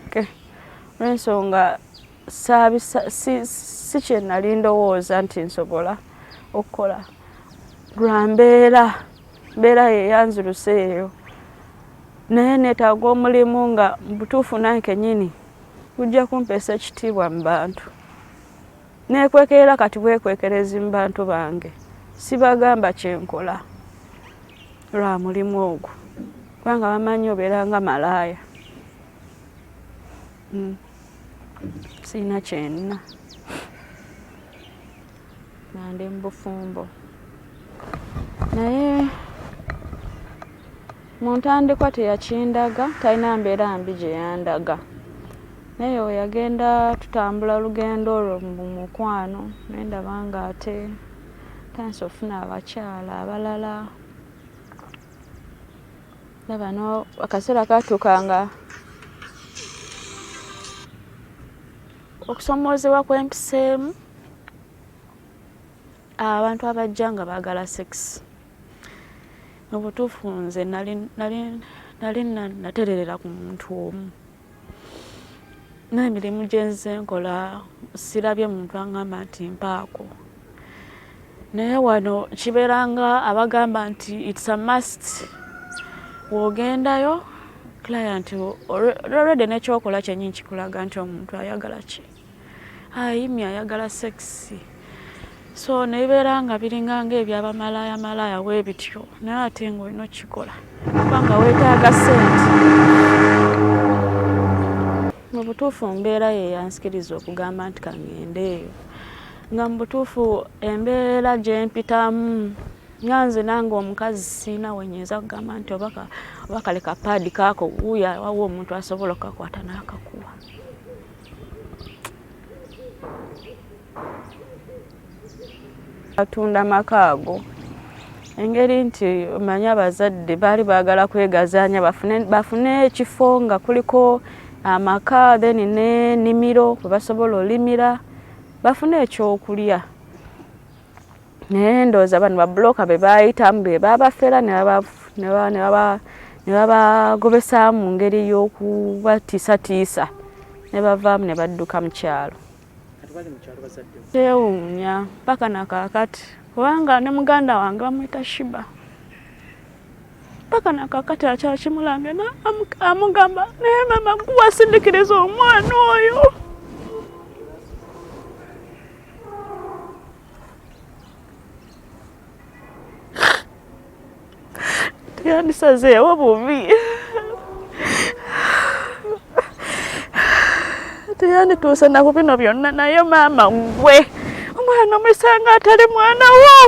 bisoboke n'ensonga si kye nali ndowooza nti nsobola okukola lwa mbeera yeyanziruse eyo naye neetaaga omulimu nga butuufu nange kennyini gujja kumpeesa ekitiibwa mu bantu neekwekerera kati bwekwekerezi mu bantu bange sibagamba kyenkola lwa mulimu ogwo kubanga bamanyi obeera nga malaaya siina kyenna nandi mu bufumbo naye mu ntandikwa teyakindaga talina mbeera mbi gye yandaga naye we yagenda tutambula olugendo olwo mu mukwano naye ndaba nga ate tansi ofuna abakyala abalala ndaba no akaseera katuuka okusomoozebwa kw'empiseemu abantu abajja nga baagala sex mu butuufu nze nali natererera ku muntu omu n'emirimu gye nze nkola sirabye muntu aŋŋamba nti mpaako naye wano kibeeranga abagamba nti it's a must w'ogendayo client already n'ekyokola kyennyini kikulaga nti omuntu ayagala ki ayimye ayagala sexy so nebibeera nga biringa ng'ebyabamalaaya weebityo naye ate ng'olina okikola kubanga weetaaga sente mu butuufu mbeera ye yansikiriza okugamba nti kangende eyo nga mu butuufu embeera gye mpitamu nga nze nange omukazi siina wenyinza kugamba nti oba kale kapaadi kaako wuuyo wawa omuntu asobola okukakwata n'akakuwa atunda maka ago engeri nti omanyi abazadde baali baagala kwegazaanya bafune ekifo nga kuliko amaka then n'ennimiro kwe basobola olimira bafune ekyokulya naye ndowooza bano babuloka be baayitamu be baabafera ne babagobesaamu mu ngeri y'okubatiisatiisa ne bavaamu ne badduka mu kyalo kyewuunya mpaka nakaakati kubanga ne muganda wange bamuyita Shiba mpaka nakaakati akyala kimulambye amugamba naye mama guwasindikiriza omwana oyo teyandisazeewo bubi teyandituuse naku bino byonna naye maama gwe omwana omusanga atali mwana wo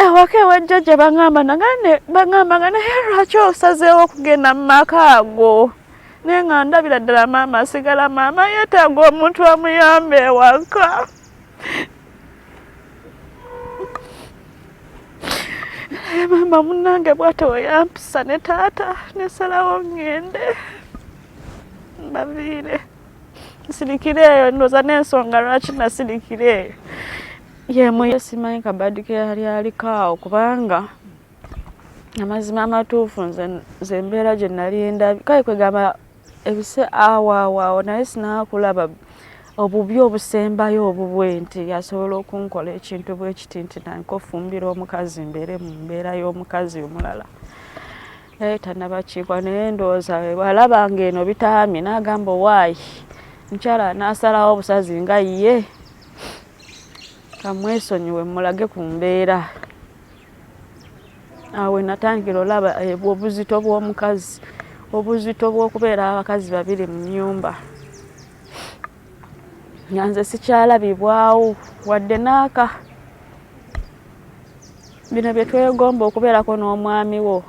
ewaka ewajja gye baŋŋambanga naye lwaki osazeewo okugenda mu maka ago naye nga ndabira ddala maama asigala maama yeetaaga omuntu amuyamba ewaka mama munnange bw'ate weyampisa ne taata nesalawo ŋŋende baviire nsirikire eyo ndooza n'ensonga lwaki nasirikire eyo yemuye simanyi kabadike yali aliko awo kubanga amazima amatuufu nze embeera gye nali ndabye kale kwegamba ebise awo naye sinaakulaba obubi obusembayo obubwe nti yasobola okunkola ekintu bwe kiti nti nankofumbira omukazi mbeere mu mbeera y'omukazi omulala naye tannabakiikwa naye ndowooza bw'alabanga eno bitaamye n'agamba owaayi mukyala n'asalawo obusazi nga ye kamwesonyiwe mulage ku mbeera awe natandikira olaba obuzito bw'omukazi obuzito bw'okubeera abakazi babiri mu nnyumba nyanze sikyalabibwawo wadde naaka bino bye twegomba okubeerako n'omwami wo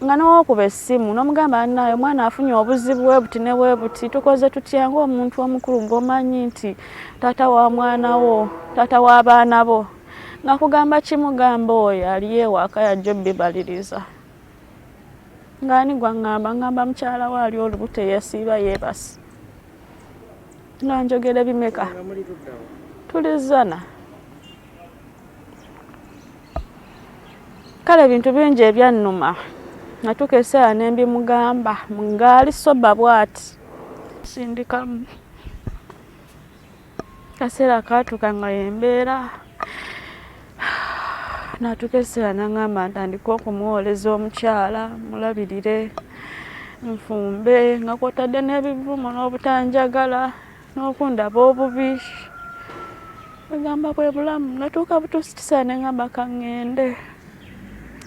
nga n'owokuba essimu n'omugamba naye omwana afunye obuzibu bwe buti ne bwe buti tukoze tutya ng'omuntu omukulu ng'omanyi nti taata wa mwana wo taata w'abaana bo nga kugamba kimugamba oyo aliyo ewaka yajja obbibaliriza ng'ani ngamba mukyala we ali olubuto eyasiiba yeebase nga njogera bimeka tulizana kale bintu bingi ebyannuma natuuka esaala ne mbimugamba ngaali soba bw'ati sindikamu. Kaseera kaatuuka nga yembeera natuuka esaala n'aŋŋamba ntandika okumuwoleza omukyala mulabirire nfumbe nga kw'otadde n'ebivumo n'obutanjagala n'okundaba obubi. Agamba bwe bulamu. Natuuka butuusi kisaana ne ŋŋamba ka ŋŋende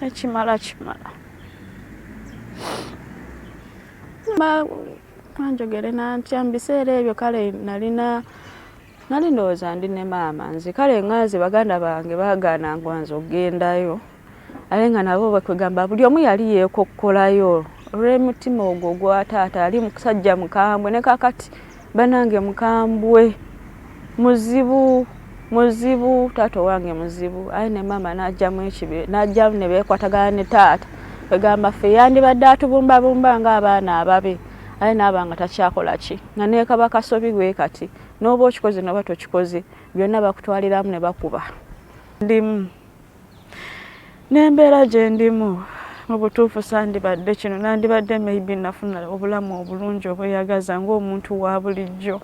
ekimala kimala. Anjogere nantya mu biseera ebyo kale nali ndowooza ndi ne maama nze kale ŋŋanze baganda bange baagaananga nze okgendayo ate nga nabo bakwegamba buli omu yali yeekokkolayo olw'omutima ogwo ogwa taata ali musajja mukambwe ne kakati banange mukambwe muzibu taata owange muzibu aye ne maama n'ajjamu ne beekwatagana ne taata kwegamba ffe yandibadde atubumbabumba ng'abaana ababe aye naaba nga takyakola ki nga neekaba kasobi gwe kati n'oba okikoze n'oba tokikoze byonna bakutwaliramu ne bakuba. Ndimu n'embeera gye ndimu mu butuufu sandibadde kino nandibadde maybe nafuna obulamu obulungi obweyagaza ng'omuntu wa bulijjo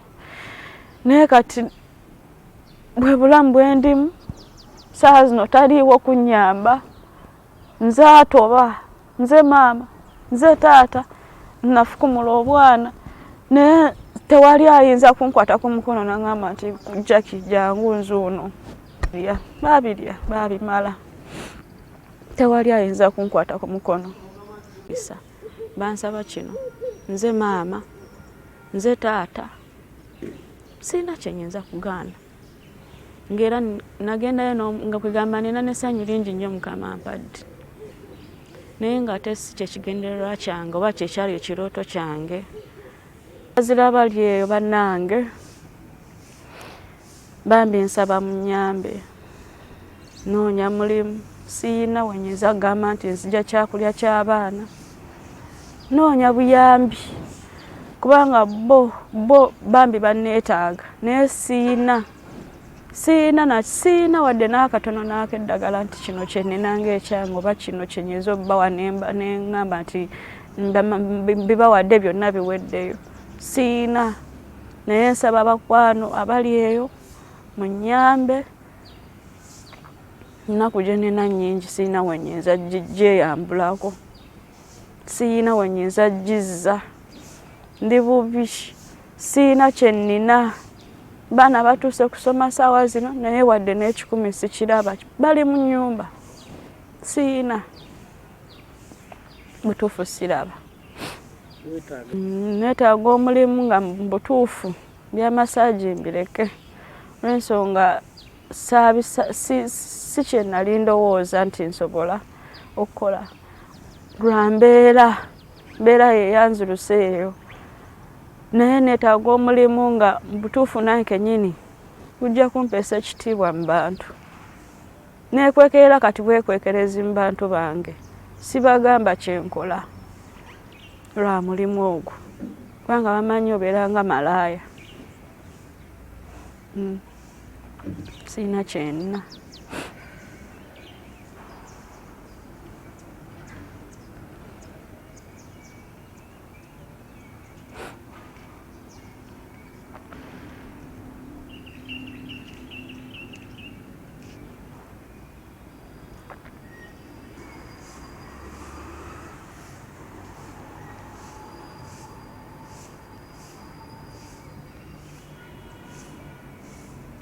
naye kati bwe bulamu bwe ndimu saa zino taliiwo kunnyamba nze atoba nze maama nze taata nafukumula obwana naye tewali ayinza kunkwata ku mukono n'aŋŋamba nti Jackie jangu nzuuno baabimala tewali ayinza kunkwata ku mukono. Bansaba kino nze maama nze taata sirina kyenyinza kugaana ng'era nagendayo nga kwegamba nina n'essanyu lingi nnyo Mukama ampadde naye ng'ate si kye kigendererwa kyange oba kyekyali ekirooto kyange. Bazira bali eyo bannange bambi nsaba munnyambe noonya mulimu siyina wenyinza kugamba nti nzija kyakulya ky'abaana noonya buyambi kubanga bo bambi banneetaaga naye siyina wadde n'akatono n'akeddagala nti kino kye nnina ng'ekyange oba kino kye nyinza obbawa ne ŋŋamba nti bibawadde byonna biweddeyo siyina naye nsaba bakwano abali eyo munnyambe nnaku gye nnina nnyingi siyina wenyinza gyeyambulako siyina wenyinza gizza ndi bubi siyina kye nnina baana batuuse kusoma saawa zino naye wadde n'ekikumi sikiraba bali mu nnyumba siyina butuufu siraba neetaaga omulimu nga mu butuufu by'amasaagi mbireke olw'ensonga si kye nali ndowooza nti nsobola okukola lwa mbeera yeyanziruse eyo naye neetaaga omulimu nga mu butuufu nange kennyini gujja kumpeesa ekitiibwa mu bantu neekwekerera kati bwekwekerezi mu bantu bange sibagamba kyenkola lwa mulimu ogwo kubanga bamanyi obeera nga malaaya siyina kyenna.